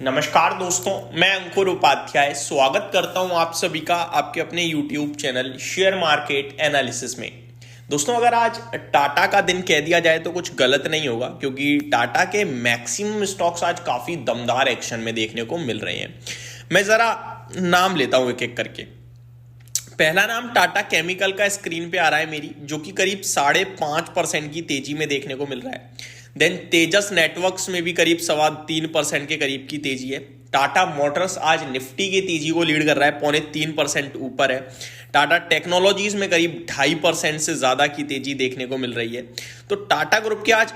नमस्कार दोस्तों, मैं अंकुर उपाध्याय स्वागत करता हूं आप सभी का आपके अपने YouTube channel share market analysis में। दोस्तों, अगर आज टाटा का दिन कह दिया जाए तो कुछ गलत नहीं होगा, क्योंकि टाटा के मैक्सिमम स्टॉक्स आज काफी दमदार एक्शन में देखने को मिल रहे हैं। मैं जरा नाम लेता हूं एक एक करके। पहला नाम टाटा केमिकल का स्क्रीन पे आ रहा है मेरी, जो कि करीब 5.5% की तेजी में देखने को मिल रहा है। देन तेजस नेटवर्क्स में भी करीब 3.25% के करीब की तेजी है। टाटा मोटर्स आज निफ्टी की तेजी को लीड कर रहा है, 3.25% ऊपर है। टाटा टेक्नोलॉजीज में करीब 2.5% से ज्यादा की तेजी देखने को मिल रही है। तो टाटा ग्रुप के आज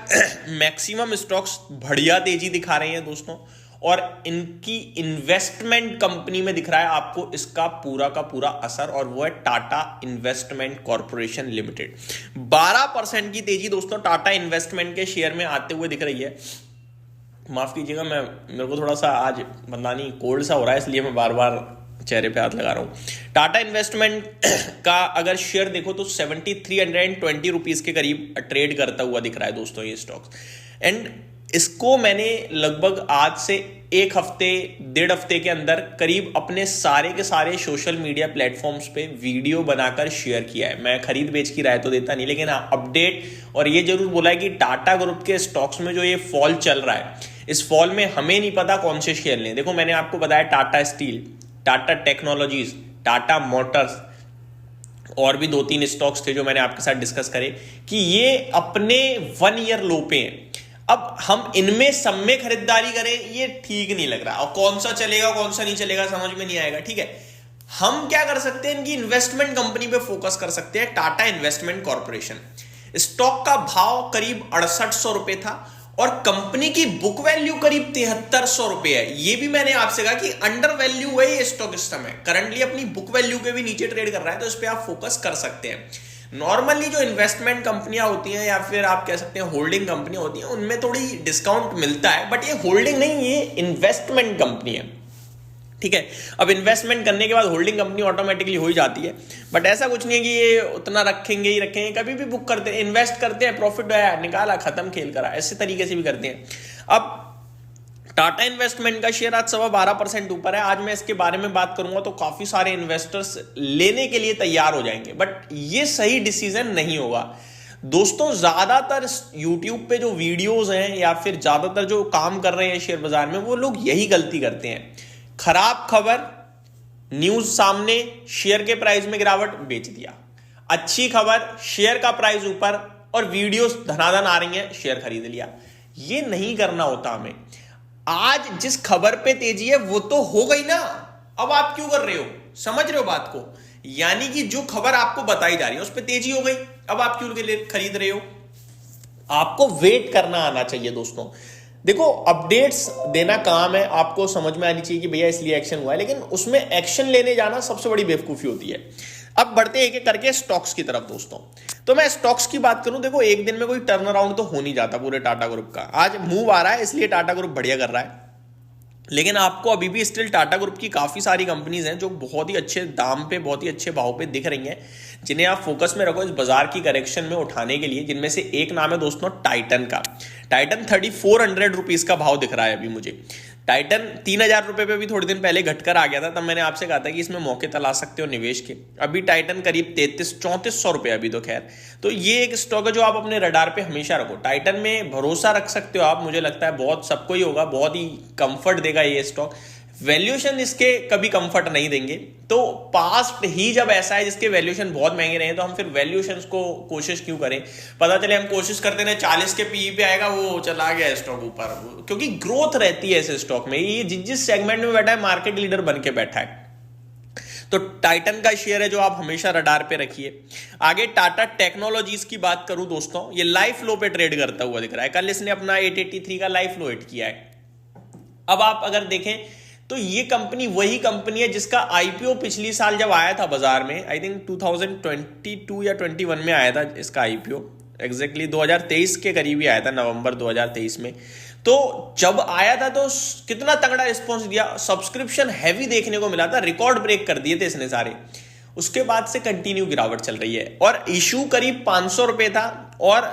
मैक्सिमम स्टॉक्स बढ़िया तेजी दिखा रहे हैं दोस्तों, और इनकी इन्वेस्टमेंट कंपनी में दिख रहा है आपको इसका पूरा का पूरा असर, और वो है टाटा इन्वेस्टमेंट कॉर्पोरेशन लिमिटेड। 12% की तेजी दोस्तों टाटा इन्वेस्टमेंट के शेयर में आते हुए दिख रही है। माफ कीजिएगा, मेरे को थोड़ा सा आज पता नहीं कोल्ड सा हो रहा है, इसलिए मैं बार बार चेहरे पे हाथ लगा रहा हूं। टाटा इन्वेस्टमेंट का अगर शेयर देखो तो 7320 रुपीज के करीब ट्रेड करता हुआ दिख रहा है दोस्तों ये स्टॉक्स। एंड इसको मैंने लगभग आज से एक हफ्ते 1.5 हफ्ते के अंदर करीब अपने सारे के सारे सोशल मीडिया प्लेटफॉर्म्स पे वीडियो बनाकर शेयर किया है। मैं खरीद बेच की राय तो देता नहीं, लेकिन हाँ अपडेट और ये जरूर बोला है कि टाटा ग्रुप के स्टॉक्स में जो ये फॉल चल रहा है, इस फॉल में हमें नहीं पता कौन से शेयर लें। देखो, मैंने आपको बताया Tata steel, Tata technologies, Tata Motors और भी 2-3 स्टॉक्स थे जो मैंने आपके साथ डिस्कस करे कि ये अपने 1 ईयर लो पे हैं। अब हम इनमें सब में खरीदारी करें ये ठीक नहीं लग रहा, और कौन सा चलेगा कौन सा नहीं चलेगा समझ में नहीं आएगा। ठीक है, हम क्या कर सकते हैं, इनकी इन्वेस्टमेंट कंपनी पे फोकस कर सकते हैं, टाटा इन्वेस्टमेंट कॉर्पोरेशन। स्टॉक का भाव करीब 6800 रुपए था और कंपनी की बुक वैल्यू करीब 7300 रुपए है। ये भी मैंने आपसे कहा कि अंडर वैल्यू है ये स्टॉक इस समय, करंटली अपनी बुक वैल्यू के भी नीचे ट्रेड कर रहा है, तो इस पर आप फोकस कर सकते हैं। नॉर्मली जो इन्वेस्टमेंट कंपनियां होती हैं या फिर आप कह सकते हैं होल्डिंग कंपनियां होती हैं, उनमें थोड़ी डिस्काउंट मिलता है, बट ये होल्डिंग नहीं, ये इन्वेस्टमेंट कंपनी है। ठीक है, अब इन्वेस्टमेंट करने के बाद होल्डिंग कंपनी ऑटोमेटिकली हो ही जाती है, बट ऐसा कुछ नहीं है कि ये उतना रखेंगे ही रखेंगे। कभी भी बुक करते हैं, इन्वेस्ट करते हैं, प्रॉफिट आया निकाला, खत्म, खेल करा, ऐसे तरीके से भी करते हैं। अब टाटा इन्वेस्टमेंट का शेयर आज 12.25% ऊपर है। आज मैं इसके बारे में बात करूंगा तो काफी सारे इन्वेस्टर्स लेने के लिए तैयार हो जाएंगे, बट ये सही डिसीजन नहीं होगा दोस्तों। ज्यादातर यूट्यूब पे जो वीडियोस हैं या फिर ज्यादातर जो काम कर रहे हैं शेयर बाजार में, वो लोग यही गलती करते हैं। खराब खबर, न्यूज सामने, शेयर के प्राइस में गिरावट, बेच दिया। अच्छी खबर, शेयर का प्राइस ऊपर और वीडियोस धनाधन आ रही हैं, शेयर खरीद लिया। ये नहीं करना होता हमें। आज जिस खबर पे तेजी है वो तो हो गई ना, अब आप क्यों कर रहे हो, समझ रहे हो बात को? यानी कि जो खबर आपको बताई जा रही है उस पे तेजी हो गई, अब आप क्यों खरीद रहे हो? आपको वेट करना आना चाहिए दोस्तों। देखो, अपडेट्स देना काम है, आपको समझ में आनी चाहिए कि भैया इसलिए एक्शन हुआ है, लेकिन उसमें एक्शन लेने जाना सबसे बड़ी बेवकूफी होती है। अब बढ़ते एक एक करके स्टॉक्स की तरफ दोस्तों। तो मैं स्टॉक्स की बात करूं, देखो एक दिन में कोई टर्न अराउंड तो हो नहीं जाता पूरे टाटा ग्रुप का। आज मूव आ रहा है इसलिए टाटा ग्रुप बढ़िया कर रहा है, लेकिन आपको अभी भी स्टिल टाटा ग्रुप की काफी सारी कंपनीज हैं जो बहुत ही अच्छे दाम पे, बहुत ही अच्छे भाव पे दिख रही हैं, जिन्हें आप फोकस में रखो इस बाजार की करेक्शन में उठाने के लिए। जिनमें से एक नाम है दोस्तों टाइटन का। टाइटन 3400 रुपीज का भाव दिख रहा है अभी मुझे। टाइटन 3000 रुपए पे भी थोड़े दिन पहले घटकर आ गया था, तब मैंने आपसे कहा था कि इसमें मौके तलाश सकते हो निवेश के। अभी टाइटन करीब 3400 रुपए अभी तो खैर। तो ये एक स्टॉक है जो आप अपने रडार पे हमेशा रखो। टाइटन में भरोसा रख सकते हो आप, मुझे लगता है बहुत सबको ही होगा, बहुत ही कंफर्ट देगा ये स्टॉक। वैल्यूएशन इसके कभी कंफर्ट नहीं देंगे, तो पास्ट ही जब ऐसा है जिसके वैल्यूएशन बहुत महंगे रहे, तो हम फिर वैल्यूएशंस को कोशिश क्यों करें? पता चले हम कोशिश करते रहे 40 के पीई पे आएगा, वो चला गया स्टॉक ऊपर, क्योंकि ग्रोथ रहती है ऐसे स्टॉक में। ये जिस सेगमेंट में बैठा है मार्केट लीडर बन के बैठा है। तो टाइटन का शेयर है जो आप हमेशा रडार पे रखिए। आगे टाटा टेक्नोलॉजीज की बात करूं दोस्तों, ये लाइफ लो पे ट्रेड करता हुआ दिख रहा है। कल इसने अपना 883 का लाइफ लो हिट किया है। अब आप अगर देखें तो ये कंपनी वही कंपनी है जिसका आईपीओ पिछली साल जब आया था बाजार में, आई थिंक 2022 या 21 में आया था इसका आईपीओ, एग्जैक्टली 2023 के करीब ही आया था, नवंबर 2023 में। तो जब आया था तो कितना तगड़ा रिस्पॉन्स दिया, सब्सक्रिप्शन हैवी देखने को मिला था, रिकॉर्ड ब्रेक कर दिए थे इसने सारे। उसके बाद से कंटिन्यू गिरावट चल रही है, और इशू करीब 500 रुपए था और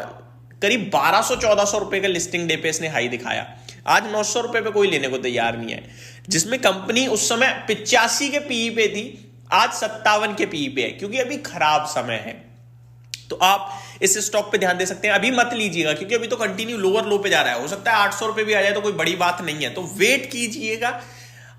करीब 1200-1400 रुपए का लिस्टिंग डे पे इसने हाई दिखाया। आज 900 रुपए पे कोई लेने को तैयार नहीं है। जिसमें कंपनी उस समय 85 के पीई पे थी, आज 57 के पीई पे है, क्योंकि अभी खराब समय है। तो आप इस स्टॉक पे ध्यान दे सकते हैं। अभी मत लीजिएगा क्योंकि अभी तो कंटिन्यू लोअर लो पे जा रहा है, हो सकता है 800 रुपए भी आ जाए तो कोई बड़ी बात नहीं है। तो वेट कीजिएगा,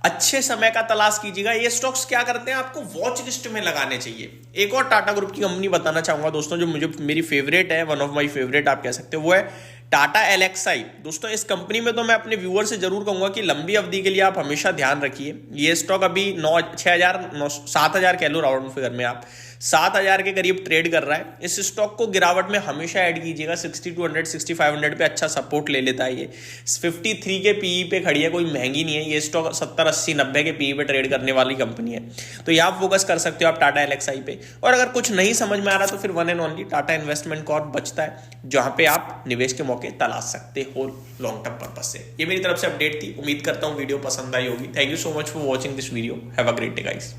अच्छे समय का तलाश कीजिएगा। ये स्टॉक्स क्या करते हैं, आपको वॉच लिस्ट में लगाने चाहिए। एक और टाटा ग्रुप की कंपनी बताना चाहूंगा दोस्तों, जो मुझे मेरी फेवरेट है, वन ऑफ माय फेवरेट आप कह सकते हो, वो है टाटा एलेक्साई। दोस्तों इस कंपनी में तो मैं अपने व्यूअर से जरूर कहूंगा कि लंबी अवधि के लिए आप हमेशा ध्यान रखिए। ये स्टॉक अभी 7,000 कह लो राउंड फिगर में, आप 7,000 के करीब ट्रेड कर रहा है। इस स्टॉक को गिरावट में हमेशा ऐड कीजिएगा। 6200 6500 पे अच्छा सपोर्ट ले लेता है। ये 53 के पीई पे खड़ी है, कोई महंगी नहीं है। ये स्टॉक 70 80 90 के पीई पे ट्रेड करने वाली कंपनी है। तो ये आप फोकस कर सकते हो आप टाटा एलेक्साई पे। और अगर कुछ नहीं समझ में आ रहा तो फिर one and only Tata investment Corp बचता है, जहां पे आप निवेश के मौके तलाश सकते हो लॉन्ग टर्म पर्पस से। ये मेरी तरफ से अपडेट थी। उम्मीद करता हूं वीडियो पसंद आई होगी। Thank you so much for watching this video. Have a great day guys.